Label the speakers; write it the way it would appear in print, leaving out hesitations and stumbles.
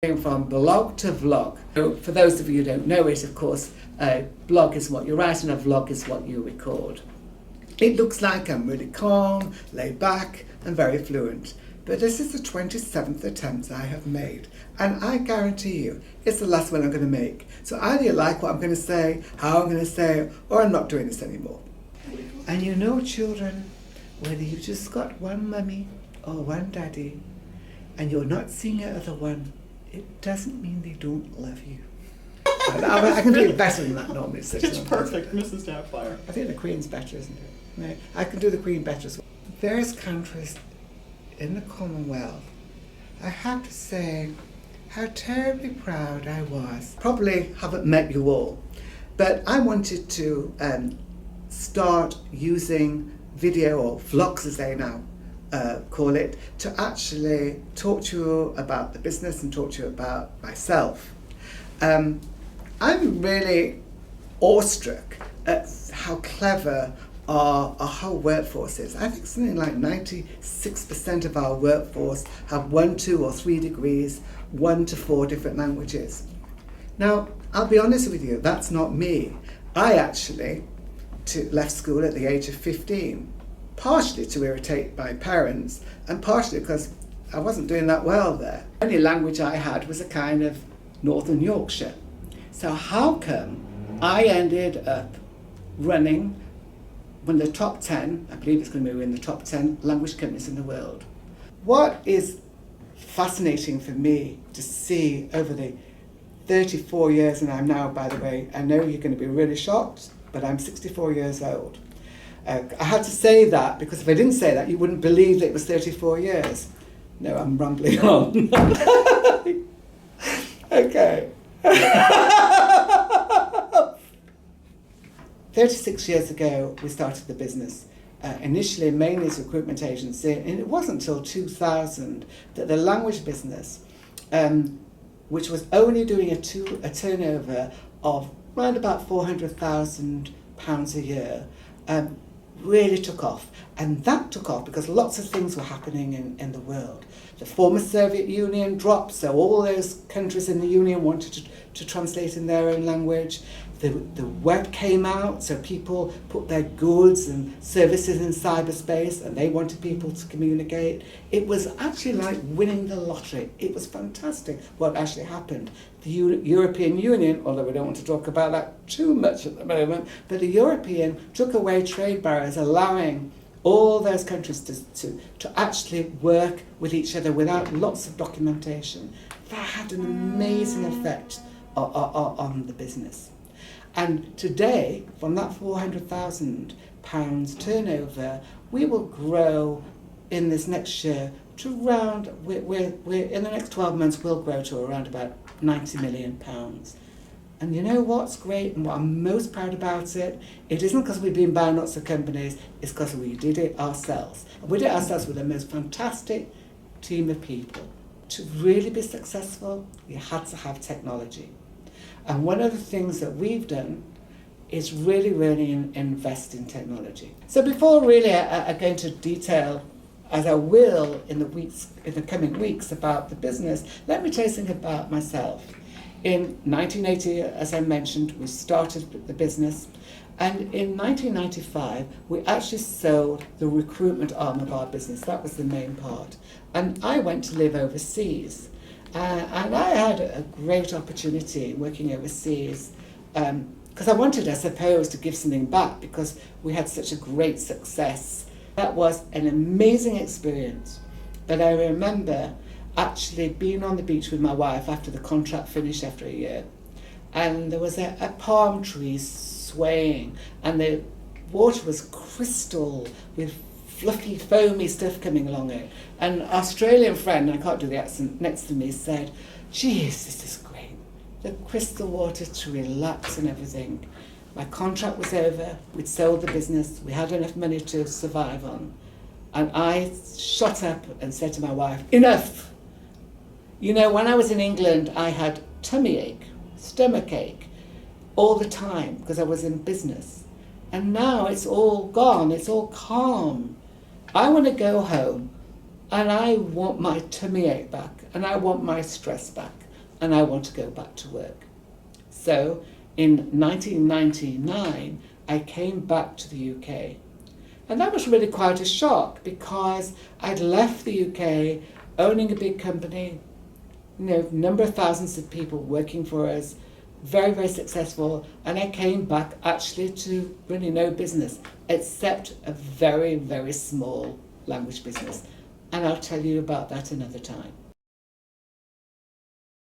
Speaker 1: From blog to vlog. So for those of you who don't know it, of course, a blog is what you write and a vlog is what you record. It looks like I'm really calm, laid back and very fluent, but this is the 27th attempt I have made, and I guarantee you it's the last one I'm going to make. So either you like what I'm going to say, how I'm going to say it, or I'm not doing this anymore. And you know, children, whether you just got one mummy or one daddy and you're not seeing your other one, it doesn't mean they don't love you. I can do it better than that normally.
Speaker 2: It's perfect, Mrs. Doubtfire.
Speaker 1: I think the Queen's better, isn't it? No, I can do the Queen better as well. Various countries in the Commonwealth, I have to say how terribly proud I was. Probably haven't met you all, but I wanted to start using video, or vlogs as they now call it, to actually talk to you about the business and talk to you about myself. I'm really awestruck at how clever our whole workforce is. I think something like 96% of our workforce have 1, 2 or 3 degrees, 1 to 4 different languages. Now, I'll be honest with you, that's not me. I actually left school at the age of 15. Partially to irritate my parents and partially because I wasn't doing that well there. The only language I had was a kind of Northern Yorkshire. So how come I ended up running one of the top 10, I believe it's going to be in the top 10 language companies in the world? What is fascinating for me to see over the 34 years, and I'm now, by the way, I know you're going to be really shocked, but I'm 64 years old. I had to say that because if I didn't say that, you wouldn't believe that it was 34 years. No, I'm rambling on. Okay. 36 years ago, we started the business. Initially, mainly as a recruitment agency, and it wasn't until 2000 that the language business, which was only doing a turnover of around about £400,000 a year, really took off. And that took off because lots of things were happening in the world. The former Soviet Union dropped, so all those countries in the Union wanted to translate in their own language. The web came out, so people put their goods and services in cyberspace and they wanted people to communicate. It was actually like winning the lottery. It was fantastic what actually happened. The European Union, although we don't want to talk about that too much at the moment, but the European took away trade barriers, allowing all those countries to actually work with each other without lots of documentation. That had an amazing effect on the business. And today, from that £400,000 turnover, we will grow in this next year to around, we're in the next 12 months, we'll grow to around about £90 million. And you know what's great and what I'm most proud about it? It isn't because we've been buying lots of companies, it's because we did it ourselves. And we did it ourselves with the most fantastic team of people. To really be successful, you had to have technology. And one of the things that we've done is really invest in technology. So before really I go into detail, as I will in the coming weeks about the business, let me tell you something about myself. In 1980, as I mentioned, we started the business, and in 1995 we actually sold the recruitment arm of our business. That was the main part. And I went to live overseas. And I had a great opportunity working overseas because I wanted, I suppose, to give something back because we had such a great success. That was an amazing experience. But I remember actually being on the beach with my wife after the contract finished after a year, and there was a palm tree swaying and the water was crystal with fluffy, foamy stuff coming along it. An Australian friend, and I can't do the accent, next to me said, "Geez, this is great. The crystal water to relax and everything." My contract was over, we'd sold the business, we had enough money to survive on. And I shot up and said to my wife, "Enough!" You know, when I was in England, I had tummy ache, stomach ache, all the time because I was in business. And now it's all gone, it's all calm. I want to go home and I want my tummy ache back and I want my stress back. and I want to go back to work. So in 1999, I came back to the UK. And that was really quite a shock because I'd left the UK owning a big company, number of thousands of people working for us, very, very successful, and I came back actually to really no business except a very, very small language business. And I'll tell you about that another time.